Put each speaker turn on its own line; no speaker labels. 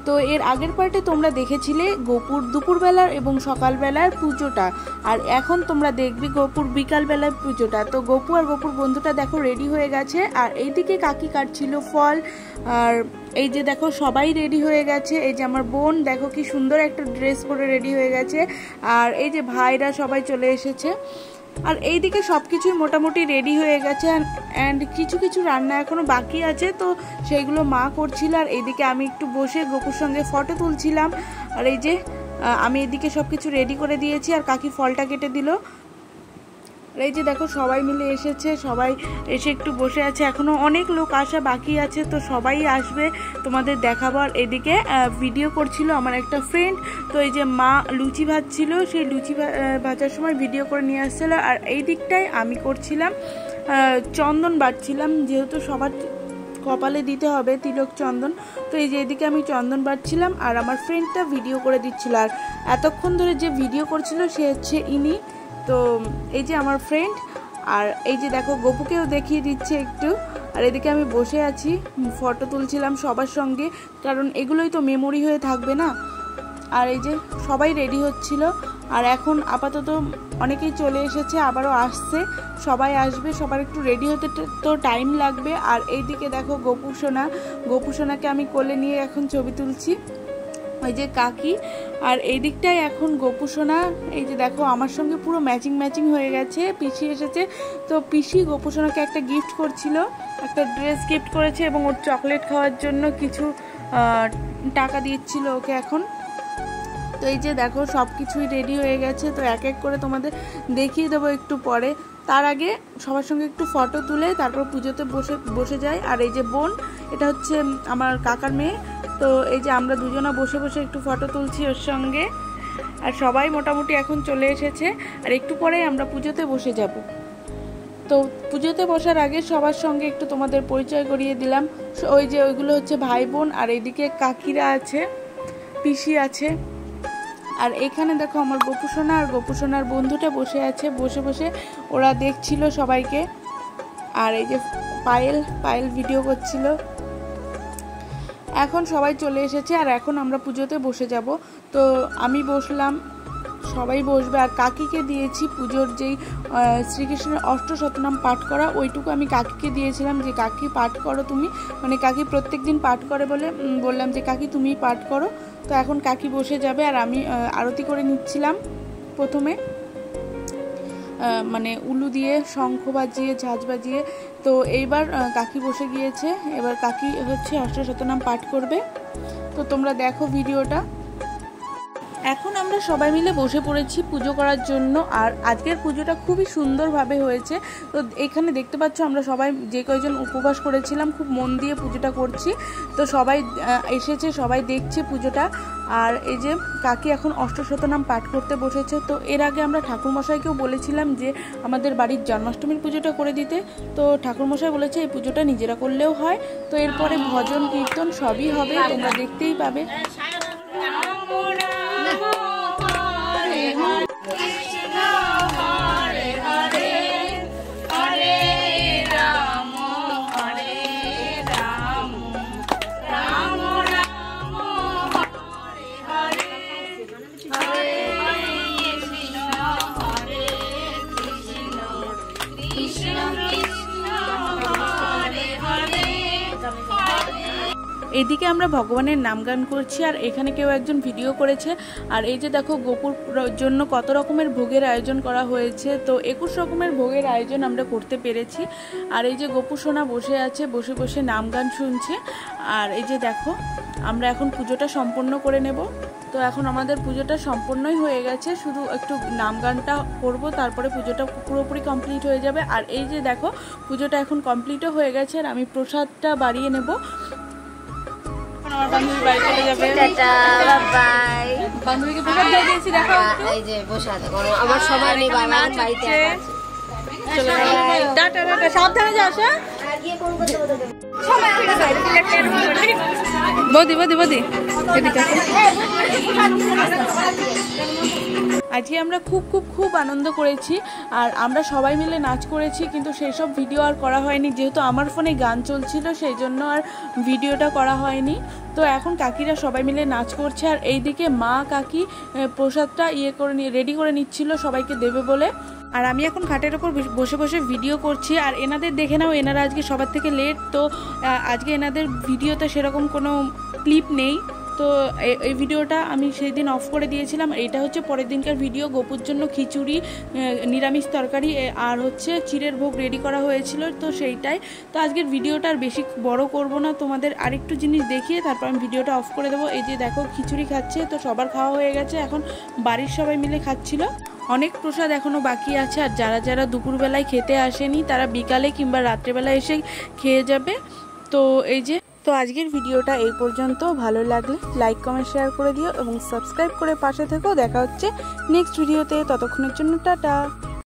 তো এর আগের পার্টে তোমরা দেখেছিলে গোপুর দুপুরবেলার এবং সকালবেলার পুজোটা, আর এখন তোমরা দেখবে গোপুর বিকালবেলার পুজোটা। তো গোপু আর গোপুর বন্ধুটা দেখো রেডি হয়ে গেছে, আর এইদিকে কাকি কাটছিল ফল। আর এই যে দেখো সবাই রেডি হয়ে গেছে। এই যে আমার বোন দেখো কি সুন্দর একটা ড্রেস পরে রেডি হয়ে গেছে, আর এই যে ভাইরা সবাই চলে এসেছে। আর এইদিকে সব কিছুই মোটামুটি রেডি হয়ে গেছে, অ্যান্ড কিছু কিছু রান্না এখনও বাকি আছে, তো সেইগুলো মা করছিল। আর এইদিকে আমি একটু বসে গোপুর সঙ্গে ফটো তুলছিলাম। আর এই যে আমি এদিকে সব কিছু রেডি করে দিয়েছি, আর কাকি ফলটা কেটে দিল। আর এই যে দেখো সবাই মিলে এসেছে, সবাই এসে একটু বসে আছে, এখনও অনেক লোক আসা বাকি আছে, তো সবাই আসবে তোমাদের দেখাবার। এদিকে ভিডিও করছিল আমার একটা ফ্রেন্ড, তো এই যে মা লুচি ভাজছিল, সেই লুচি ভাজার সময় ভিডিও করে নিয়ে আসছিল। আর এই দিকটায় আমি করছিলাম চন্দন বাটছিলাম, যেহেতু সবার কপালে দিতে হবে তিলক চন্দন, তো এই যে এদিকে আমি চন্দন বাটছিলাম আর আমার ফ্রেন্ডটা ভিডিও করে দিচ্ছিল। আর এতক্ষণ ধরে যে ভিডিও করছিল সে হচ্ছে ইনি, তো এই যে আমার ফ্রেন্ড। আর এই যে দেখো গোপুকেও দেখিয়ে দিচ্ছে একটু। আর এদিকে আমি বসে আছি, ফটো তুলছিলাম সবার সঙ্গে, কারণ এগুলোই তো মেমোরি হয়ে থাকবে না। আর এই যে সবাই রেডি হচ্ছিল, আর এখন আপাতত অনেকেই চলে এসেছে, আবারও আসছে, সবাই আসবে, সবার একটু রেডি হতে তো টাইম লাগবে। আর এইদিকে দেখো গোপু সোনাকে আমি কোলে নিয়ে এখন ছবি তুলছি, ওই যে কাকি। আর এই দিকটায় এখন গোপু সোনা, এই যে দেখো আমার সঙ্গে পুরো ম্যাচিং হয়ে গেছে। পিসি এসেছে, তো পিসি গোপু সোনাকে একটা গিফট করছিল, একটা ড্রেস গিফট করেছে, এবং ওর চকলেট খাওয়ার জন্য কিছু টাকা দিচ্ছিল ওকে এখন। তো এই যে দেখো সব কিছুই রেডি হয়ে গেছে, তো এক এক করে তোমাদের দেখিয়ে দেবো একটু পরে। তার আগে সবার সঙ্গে একটু ফটো তুলে তারপর পুজোতে বসে যায়। আর এই যে বোন, এটা হচ্ছে আমার কাকার মেয়ে, তো এই যে আমরা দুজনা বসে বসে একটু ফটো তুলছি ওর সঙ্গে। আর সবাই মোটামুটি এখন চলে এসেছে, আর একটু পরেই আমরা পুজোতে বসে যাব। তো পুজোতে বসার আগে সবার সঙ্গে একটু তোমাদের পরিচয় করিয়ে দিলাম। ওই যে ওইগুলো হচ্ছে ভাই বোন, আর এইদিকে কাকিরা আছে, পিসি আছে। আর এখানে দেখো আমার গোপু সোনা আর গোপু সোনার বন্ধুটা বসে আছে, বসে বসে ওরা দেখছিল সবাইকে। আর এই যে পায়েল ভিডিও করছিল। এখন সবাই চলে এসেছে, আর এখন আমরা পুজোতে বসে যাব। তো আমি বসলাম, সবাই বসবে। আর কাকিকে দিয়েছি পুজোর যেই শ্রীকৃষ্ণের অষ্টশতনাম পাঠ করা, ওইটুকু আমি কাকিকে দিয়েছিলাম যে কাকি পাঠ করো তুমি, মানে কাকি প্রত্যেক দিন পাঠ করে বলে বললাম যে কাকি তুমি পাঠ করো। তো এখন কাকি বসে যাবে, আর আমি আরতি করে নিচ্ছিলাম প্রথমে, মানে উলু দিয়ে, শঙ্খ বাজিয়ে, ঝাঁঝ বাজিয়ে। তো এইবার কাকি বসে গিয়েছে, এবার কাকি হচ্ছে অষ্টশতনাম পাঠ করবে। তো তোমরা দেখো ভিডিওটা। এখন আমরা সবাই মিলে বসে পড়েছি পুজো করার জন্য, আর আজকের পুজোটা খুবই সুন্দরভাবে হয়েছে। তো এখানে দেখতে পাচ্ছ আমরা সবাই যে কয়জন উপবাস করেছিলাম খুব মন দিয়ে পুজোটা করছি। তো সবাই এসেছে, সবাই দেখছে পুজোটা। আর এই যে কাকি এখন অষ্টশতনাম পাঠ করতে বসেছে। তো এর আগে আমরা ঠাকুরমশাইকেও বলেছিলাম যে আমাদের বাড়ির জন্মাষ্টমীর পুজোটা করে দিতে, তো ঠাকুরমশাই বলেছে এই পুজোটা নিজেরা করলেও হয়। তো এরপরে ভজন কীর্তন সবই হবে, তোমরা দেখতেই পাবে। এদিকে আমরা ভগবানের নাম গান করছি, আর এখানে কেউ একজন ভিডিও করেছে। আর এই যে দেখো গোপুর জন্য কত রকমের ভোগের আয়োজন করা হয়েছে, তো 21 রকমের ভোগের আয়োজন আমরা করতে পেরেছি। আর এই যে গোপু সোনা বসে আছে, বসে বসে নাম গান শুনছে। আর এই যে দেখো আমরা এখন পুজোটা সম্পন্ন করে নেব। তো এখন আমাদের পুজোটা সম্পূর্ণই হয়ে গেছে, শুধু একটু নাম গানটা করব, তারপরে পুজোটা পুরোপুরি কমপ্লিট হয়ে যাবে। আর এই যে দেখো পুজোটা এখন কমপ্লিটও হয়ে গেছে, আর আমি প্রসাদটা বাড়িয়ে নেব। আমার বান্ধবী বাড়ি চলে যাবে, টাটা বাই বাই। বান্ধবীকে প্রসাদ দিয়ে দিয়েছি, দেখো এই যে বসে আছে, আমার সবাই নেই, বাবা বাড়িতে আছে, চলে যাবে, টাটা টাটা, সাবধানে যাস। বদি এদিকে আজকে আমরা খুব খুব খুব আনন্দ করেছি আর আমরা সবাই মিলে নাচ করেছি, কিন্তু সেই সব ভিডিও আর করা হয়নি, যেহেতু আমার ফোনে গান চলছিল সেই জন্য আর ভিডিওটা করা হয়নি। তো এখন কাকিরা সবাই মিলে নাচ করছে, আর এইদিকে মা কাকি প্রসাদটা রেডি করে নিচ্ছিল সবাইকে দেবে বলে। আর আমি এখন খাটের ওপর বসে বসে ভিডিও করছি। আর এনাদের দেখে নাও, এনারা আজকে সবার থেকে লেট, তো আজকে এনাদের ভিডিওতে সেরকম কোনো ক্লিপ নেই। তো এই ভিডিওটা আমি সেই দিন অফ করে দিয়েছিলাম। এটা হচ্ছে পরের দিনকার ভিডিও। গোপুর জন্য খিচুড়ি, নিরামিষ তরকারি আর হচ্ছে চিড়ের ভোগ রেডি করা হয়েছিল, তো সেইটাই। তো আজকের ভিডিওটা আর বেশি বড় করব না, তোমাদের আরেকটু জিনিস দেখিয়ে তারপর আমি ভিডিওটা অফ করে দেবো। এই যে দেখো খিচুড়ি খাচ্ছে, তো সবার খাওয়া হয়ে গেছে, এখন বাড়ির সবাই মিলে খাচ্ছিল। অনেক প্রসাদ এখনও বাকি আছে, আর যারা যারা দুপুরবেলায় খেতে আসেনি তারা বিকালে কিংবা রাত্রেবেলায় এসে খেয়ে যাবে। তো এই যে, তো আজকের ভিডিওটা এই পর্যন্ত। ভালো লাগলে লাইক কমেন্ট শেয়ার করে দিও এবং সাবস্ক্রাইব করে পাশে থেকেও। দেখা হচ্ছে নেক্সট ভিডিওতে, ততক্ষণের জন্য টাটা।